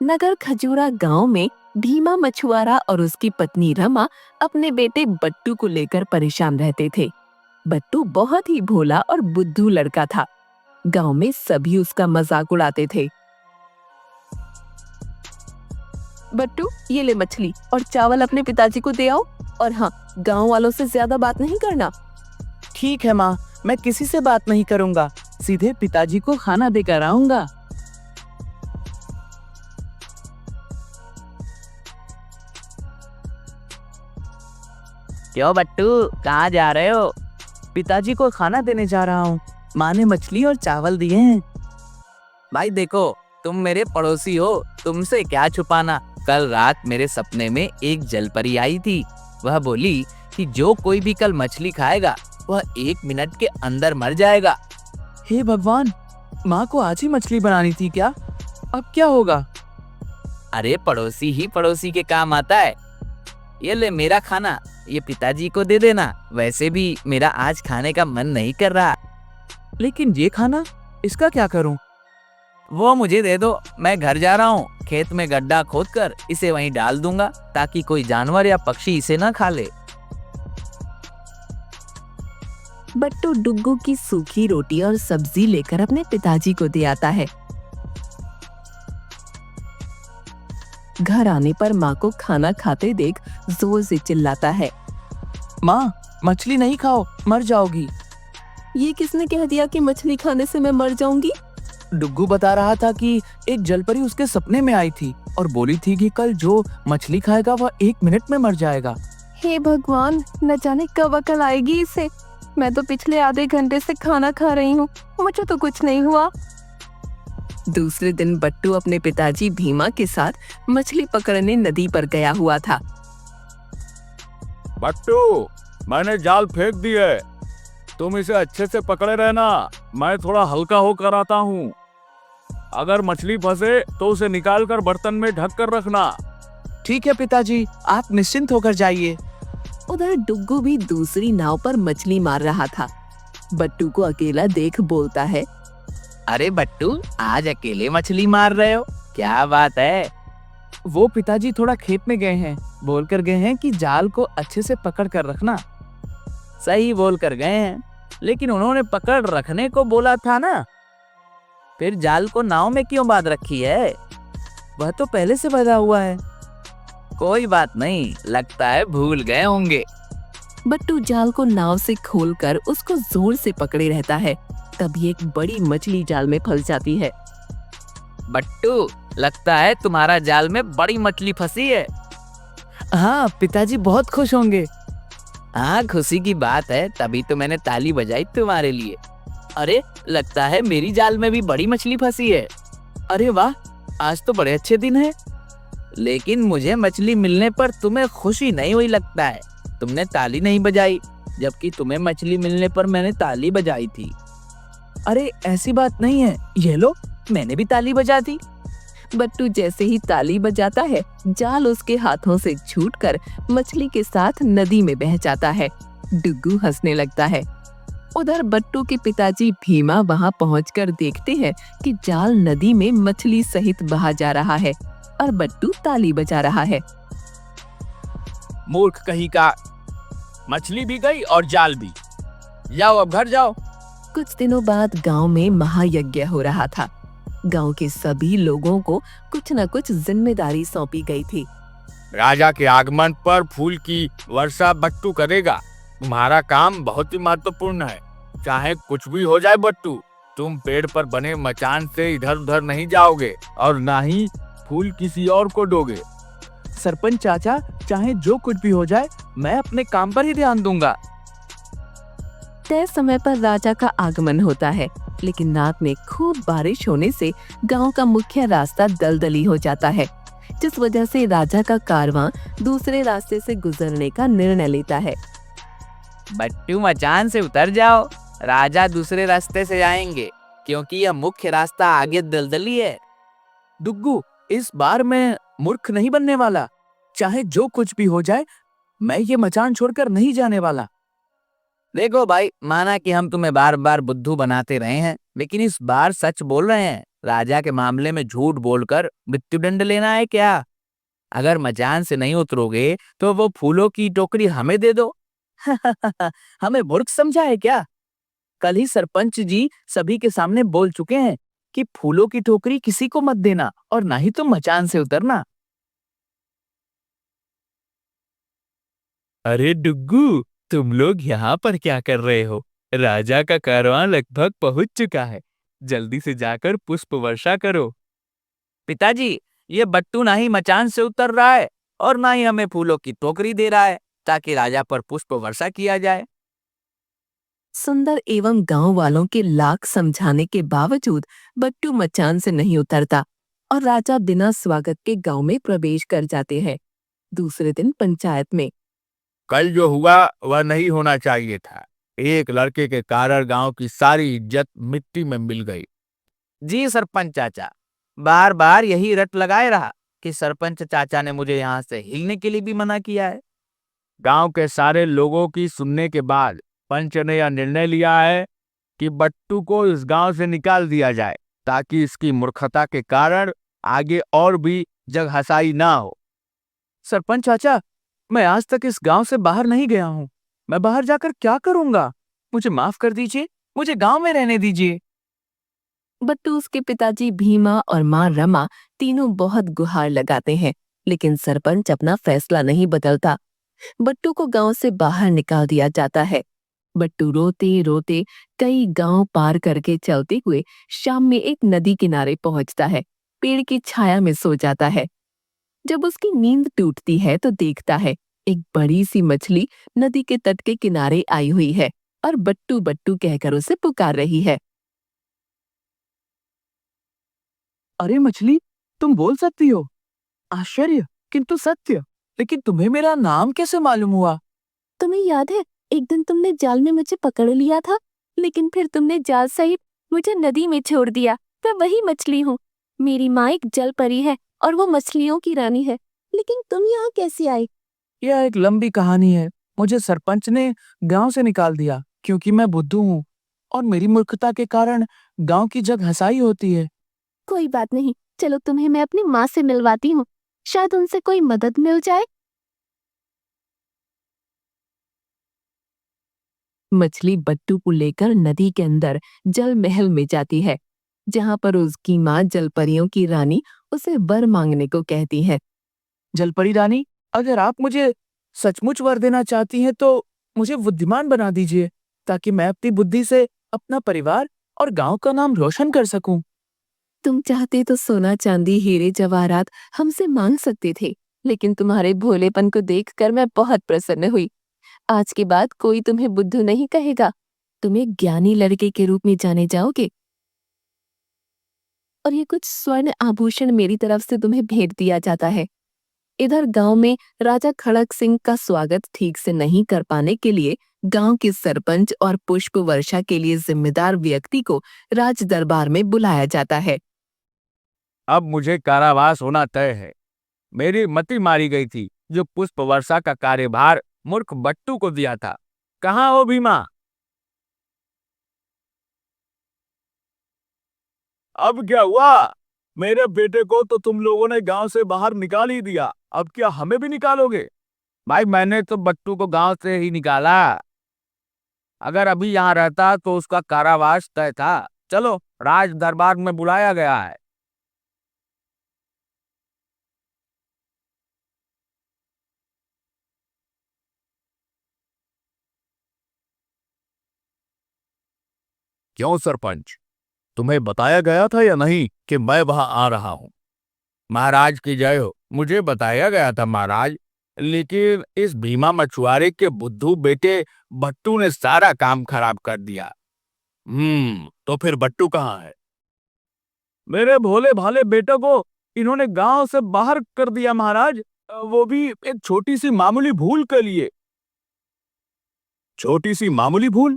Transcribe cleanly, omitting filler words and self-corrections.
नगर खजूरा गांव में भीमा मछुआरा और उसकी पत्नी रमा अपने बेटे बट्टू को लेकर परेशान रहते थे। बट्टू बहुत ही भोला और बुद्धू लड़का था। गांव में सभी उसका मजाक उड़ाते थे। बट्टू, ये ले मछली और चावल अपने पिताजी को दे आओ। और हाँ, गांव वालों से ज्यादा बात नहीं करना। ठीक है माँ, मैं किसी से बात नहीं करूँगा, सीधे पिताजी को खाना देकर आऊंगा। क्यों बट्टू, कहाँ जा रहे हो? पिताजी को खाना देने जा रहा हूँ। माँ ने मछली और चावल दिए हैं। भाई देखो, तुम मेरे पड़ोसी हो, तुमसे क्या छुपाना। कल रात मेरे सपने में एक जलपरी आई थी। वह बोली कि जो कोई भी कल मछली खाएगा वह 1 मिनट के अंदर मर जाएगा। हे भगवान, माँ को आज ही मछली बनानी थी क्या? अब क्या होगा? अरे पड़ोसी ही पड़ोसी के काम आता है। ये ले मेरा खाना, ये पिताजी को दे देना। वैसे भी मेरा आज खाने का मन नहीं कर रहा। लेकिन ये खाना, इसका क्या करूं? वो मुझे दे दो, मैं घर जा रहा हूँ। खेत में गड्ढा खोदकर इसे वहीं डाल दूंगा ताकि कोई जानवर या पक्षी इसे न खा ले। बट्टू डुग्गू की सूखी रोटी और सब्जी लेकर अपने पिताजी को दे आता है। घर आने पर माँ को खाना खाते देख जोर से चिल्लाता है। माँ, मछली नहीं खाओ, मर जाओगी। ये किसने कह दिया कि मछली खाने से मैं मर जाऊंगी? डुग्गू बता रहा था कि एक जलपरी उसके सपने में आई थी और बोली थी कि कल जो मछली खाएगा वह 1 मिनट में मर जाएगा। हे भगवान, न जाने कब अकल आएगी इसे। मैं तो पिछले आधे घंटे से खाना खा रही हूँ, मुझे तो कुछ नहीं हुआ। दूसरे दिन बट्टू अपने पिताजी भीमा के साथ मछली पकड़ने नदी पर गया हुआ था। बट्टू, मैंने जाल फेंक दी है, तुम इसे अच्छे से पकड़े रहना। मैं थोड़ा हल्का होकर आता हूँ। अगर मछली फंसे तो उसे निकाल कर बर्तन में ढक कर रखना। ठीक है पिताजी, आप निश्चिंत होकर जाइए। उधर डुग्गू भी दूसरी नाव पर मछली मार रहा था। बट्टू को अकेला देख बोलता है। अरे बट्टू, आज अकेले मछली मार रहे हो, क्या बात है? वो पिताजी थोड़ा खेत में गए हैं, बोलकर गए हैं कि जाल को अच्छे से पकड़ कर रखना। सही बोल कर गए हैं, लेकिन उन्होंने पकड़ रखने को बोला था ना। फिर जाल को नाव में क्यों बांध रखी है? वह तो पहले से बंधा हुआ है। कोई बात नहीं, लगता है भूल गए होंगे। बट्टू जाल को नाव से खोलकर उसको जोर से पकड़े रहता है। तभी एक बड़ी मछली जाल में फंस जाती है। बट्टू, लगता है तुम्हारा जाल में बड़ी मछली फंसी है। हाँ, पिताजी बहुत खुश होंगे। हाँ, खुशी की बात है, तभी तो मैंने ताली बजाई तुम्हारे लिए। अरे, लगता है मेरी जाल में भी बड़ी मछली फंसी है। अरे वाह, आज तो बड़े अच्छे दिन है। लेकिन मुझे मछली मिलने पर तुम्हें खुशी नहीं हुई लगता है। तुमने ताली नहीं बजाई, जबकि तुम्हें मछली मिलने पर मैंने ताली बजाई थी। अरे ऐसी बात नहीं है, ये लो, मैंने भी ताली बजा दी। बट्टू जैसे ही ताली बजाता है, जाल उसके हाथों से छूटकर मछली के साथ नदी में बह जाता है। डुग्गू हंसने लगता है। उधर बट्टू के पिताजी भीमा वहां पहुंचकर देखते हैं कि जाल नदी में मछली सहित बहा जा रहा है और बट्टू ताली बजा रहा है। मूर्ख कहीं का, मछली भी गई और जाल भी। जाओ, अब घर जाओ। कुछ दिनों बाद गांव में महायज्ञ हो रहा था। गांव के सभी लोगों को कुछ न कुछ जिम्मेदारी सौंपी गई थी। राजा के आगमन पर फूल की वर्षा बट्टू करेगा। तुम्हारा काम बहुत ही महत्वपूर्ण है। चाहे कुछ भी हो जाए बट्टू, तुम पेड़ पर बने मचान से इधर उधर नहीं जाओगे और ना ही फूल किसी और को दोगे। सरपंच चाचा, चाहे जो कुछ भी हो जाए, मैं अपने काम पर ही ध्यान दूंगा। तय समय पर राजा का आगमन होता है, लेकिन रात में खूब बारिश होने से गांव का मुख्य रास्ता दलदली हो जाता है, जिस वजह से राजा का कारवां दूसरे रास्ते से गुजरने का निर्णय लेता है। बट्टू, मचान से उतर जाओ, राजा दूसरे रास्ते से जाएंगे क्योंकि यह मुख्य रास्ता आगे दलदली है। डुग्गू, इस बार मैं मूर्ख नहीं बनने वाला। चाहे जो कुछ भी हो जाए, मैं ये मचान छोड़कर नहीं जाने वाला। देखो भाई, माना कि हम तुम्हें बार बार बुद्धू बनाते रहे हैं, लेकिन इस बार सच बोल रहे हैं। राजा के मामले में झूठ बोलकर मृत्युदंड लेना है क्या? अगर मचान से नहीं उतरोगे तो वो फूलों की टोकरी हमें दे दो। हमें मूर्ख समझा है क्या? कल ही सरपंच जी सभी के सामने बोल चुके हैं कि फूलों की टोकरी किसी को मत देना और ना ही तुम मचान से उतरना। अरे डुग्गू, तुम लोग यहाँ पर क्या कर रहे हो? राजा का कारवां लगभग पहुंच चुका है। जल्दी से जाकर पुष्प वर्षा करो। पिताजी, ये बट्टू ना ही मचान से उतर रहा है और ना ही हमें फूलों की टोकरी दे रहा है ताकि राजा पर पुष्प वर्षा किया जाए। सुंदर एवं गांव वालों के लाख समझाने के बावजूद बट्टू मचान से नहीं उतरता और राजा बिना स्वागत के गांव में प्रवेश कर जाते हैं। दूसरे दिन पंचायत में कल जो हुआ वह नहीं होना चाहिए था। एक लड़के के कारण गांव की सारी इज्जत मिट्टी में मिल गई। जी सरपंच चाचा, बार बार यही रट लगाए रहा कि सरपंच चाचा ने मुझे यहाँ से हिलने के लिए भी मना किया है। गांव के सारे लोगों की सुनने के बाद पंच ने यह निर्णय लिया है कि बट्टू को इस गांव से निकाल दिया जाए ताकि इसकी मूर्खता के कारण आगे और भी जगहंसाई ना हो। सरपंच चाचा, मैं आज तक इस गांव से बाहर नहीं गया हूँ। मैं बाहर जाकर क्या करूंगा? मुझे माफ कर दीजिए, मुझे गांव में रहने दीजिए। बट्टू, उसके पिताजी भीमा और माँ रमा तीनों बहुत गुहार लगाते हैं, लेकिन सरपंच अपना फैसला नहीं बदलता। बट्टू को गांव से बाहर निकाल दिया जाता है। बट्टू रोते रोते कई गांव पार करके चलते हुए शाम में एक नदी किनारे पहुंचता है। पेड़ की छाया में सो जाता है। जब उसकी नींद टूटती है तो देखता है एक बड़ी सी मछली नदी के तट के किनारे आई हुई है और बट्टू बट्टू कहकर उसे पुकार रही है। अरे मछली, तुम बोल सकती हो? आश्चर्य किंतु सत्य। लेकिन तुम्हें मेरा नाम कैसे मालूम हुआ? तुम्हें याद है, एक दिन तुमने जाल में मुझे पकड़ लिया था, लेकिन फिर तुमने जाल सहित मुझे नदी में छोड़ दिया। मैं वही मछली हूँ। मेरी माँ एक जल परी है और वो मछलियों की रानी है। लेकिन तुम यहाँ कैसे आई? यह एक लंबी कहानी है। मुझे सरपंच ने गांव से निकाल दिया क्योंकि मैं बुद्धू हूँ और मेरी मूर्खता के कारण गांव की जगहंसाई होती है। कोई बात नहीं, चलो तुम्हें मैं अपनी माँ से मिलवाती हूँ, शायद उनसे कोई मदद मिल जाए। मछली बट्टू को लेकर नदी के अंदर जल महल में जाती है, जहाँ पर उसकी माँ जलपरियों की रानी उसे वर मांगने को कहती है। जलपरी रानी, अगर आप मुझे सचमुच वर देना चाहती हैं तो मुझे बुद्धिमान बना दीजिए ताकि मैं अपनी बुद्धि से अपना परिवार और गांव का नाम रोशन कर सकूं। तुम चाहते तो सोना चांदी हीरे जवाहरात हमसे मांग सकते थे, लेकिन तुम्हारे भोलेपन को देखकर मैं बहुत प्रसन्न हुई। आज के बाद कोई तुम्हें बुद्धू नहीं कहेगा। तुम एक ज्ञानी लड़के के रूप में जाने जाओगे और ये कुछ स्वर्ण आभूषण मेरी तरफ से तुम्हें भेंट दिया जाता है। इधर गांव में राजा खड़क सिंह का स्वागत ठीक से नहीं कर पाने के लिए गांव के सरपंच और पुष्प वर्षा के लिए जिम्मेदार व्यक्ति को राज दरबार में बुलाया जाता है। अब मुझे कारावास होना तय है। मेरी मति मारी गई थी जो पुष्प वर्षा का कार्यभार मूर्ख बट्टू को दिया था। कहाँ हो भीमा? अब क्या हुआ? मेरे बेटे को तो तुम लोगों ने गांव से बाहर निकाल ही दिया, अब क्या हमें भी निकालोगे? भाई, मैंने तो बट्टू को गांव से ही निकाला। अगर अभी यहाँ रहता तो उसका कारावास तय था। चलो, राज दरबार में बुलाया गया है। क्यों सरपंच, तुम्हें बताया गया था या नहीं कि मैं वहां आ रहा हूं? महाराज की जय हो। मुझे बताया गया था महाराज, लेकिन इस भीमा मछुआरे के बुद्धू बेटे बट्टू ने सारा काम खराब कर दिया। तो फिर बट्टू कहाँ है? मेरे भोले भाले बेटे को इन्होंने गांव से बाहर कर दिया महाराज, वो भी एक छोटी सी मामूली भूल के लिए। छोटी सी मामूली भूल?